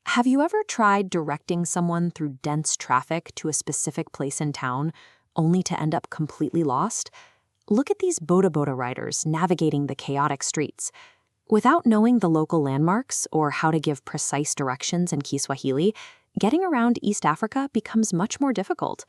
Have you ever tried directing someone through dense traffic to a specific place in town, only to end up completely lost? Look at these boda riders navigating the chaotic streets. Without knowing the local landmarks or how to give precise directions in Kiswahili, getting around East Africa becomes much more difficult.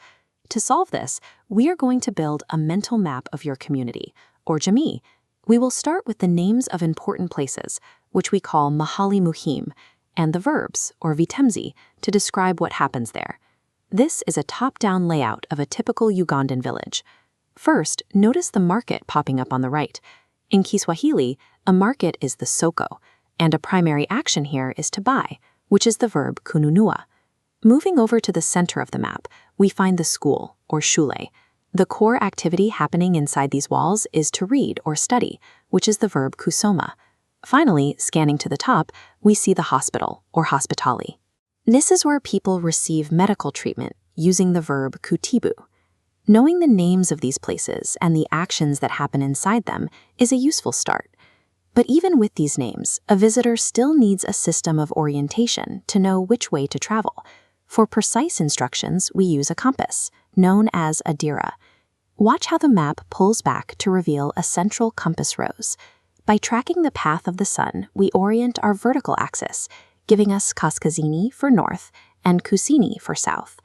To solve this, we are going to build a mental map of your community, or Jamii. We will start with the names of important places, which we call mahali muhim, and the verbs, or vitemzi, to describe what happens there. This is a top-down layout of a typical Ugandan village. First, notice the market popping up on the right. In Kiswahili, a market is the soko, and a primary action here is to buy, which is the verb kununua. Moving over to the center of the map, we find the school, or shule. The core activity happening inside these walls is to read or study, which is the verb kusoma. Finally, scanning to the top, we see the hospital, or hospitali. This is where people receive medical treatment, using the verb kutibu. Knowing the names of these places and the actions that happen inside them is a useful start. But even with these names, a visitor still needs a system of orientation to know which way to travel. For precise instructions, we use a compass, known as a dira. Watch how the map pulls back to reveal a central compass rose. By tracking the path of the sun, we orient our vertical axis, giving us kaskazini for north and kusini for south.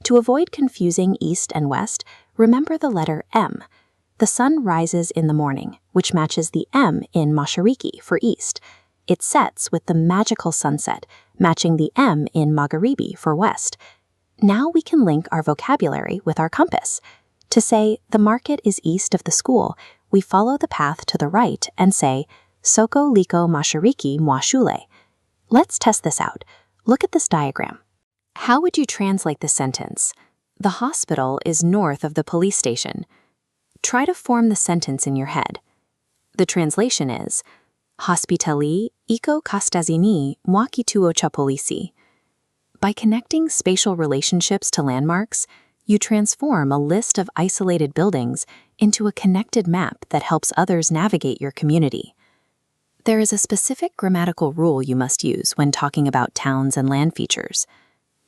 To avoid confusing east and west, remember the letter M. The sun rises in the morning, which matches the M in mashariki for east. It sets with the magical sunset, matching the M in magharibi for west. Now we can link our vocabulary with our compass. To say the market is east of the school, we follow the path to the right and say, Soko liko mashariki mwa shule. Let's test this out. Look at this diagram. How would you translate the sentence? The hospital is north of the police station. Try to form the sentence in your head. The translation is, Hospitali iko kaskazini mwa kituo cha polisi. By connecting spatial relationships to landmarks, you transform a list of isolated buildings into a connected map that helps others navigate your community. There is a specific grammatical rule you must use when talking about towns and land features.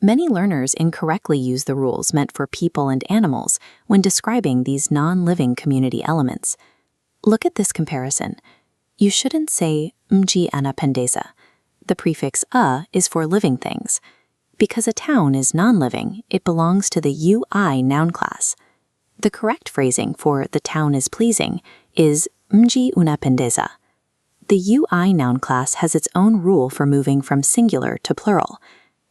Many learners incorrectly use the rules meant for people and animals when describing these non-living community elements. Look at this comparison. You shouldn't say mji anapendeza. The prefix a is for living things. Because a town is non-living, it belongs to the UI noun class. The correct phrasing for the town is pleasing is mji unapendeza. The UI noun class has its own rule for moving from singular to plural.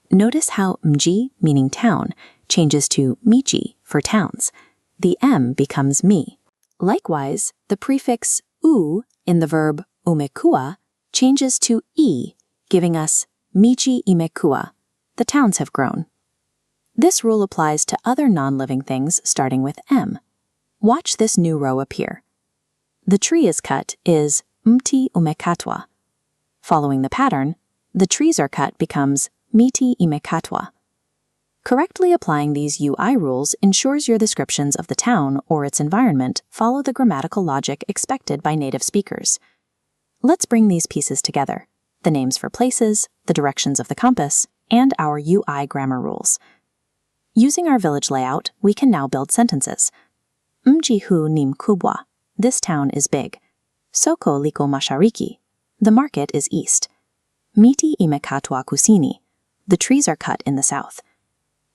Notice how mji, meaning town, changes to miji for towns. The M becomes mi. Likewise, the prefix u in the verb umekua changes to e, giving us miji imekua. The towns have grown. This rule applies to other non-living things starting with M. Watch this new row appear. The tree is cut is mti umekatwa. Following the pattern, the trees are cut becomes miti imekatwa. Correctly applying these UI rules ensures your descriptions of the town or its environment follow the grammatical logic expected by native speakers. Let's bring these pieces together: the names for places, the directions of the compass, and our UI grammar rules. Using our village layout, we can now build sentences. Mji huu ni mkubwa. This town is big. Soko liko mashariki. The market is east. Miti imekatwa kusini. The trees are cut in the south.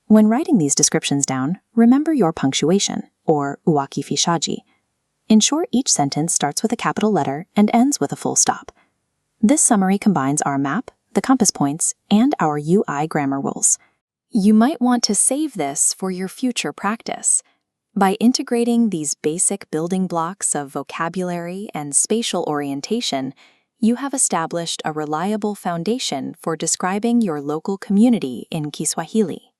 When writing these descriptions down, remember your punctuation, or uwakifishaji. Ensure each sentence starts with a capital letter and ends with a full stop. This summary combines our map, the compass points, and our UI grammar rules. You might want to save this for your future practice. By integrating these basic building blocks of vocabulary and spatial orientation, you have established a reliable foundation for describing your local community in Kiswahili.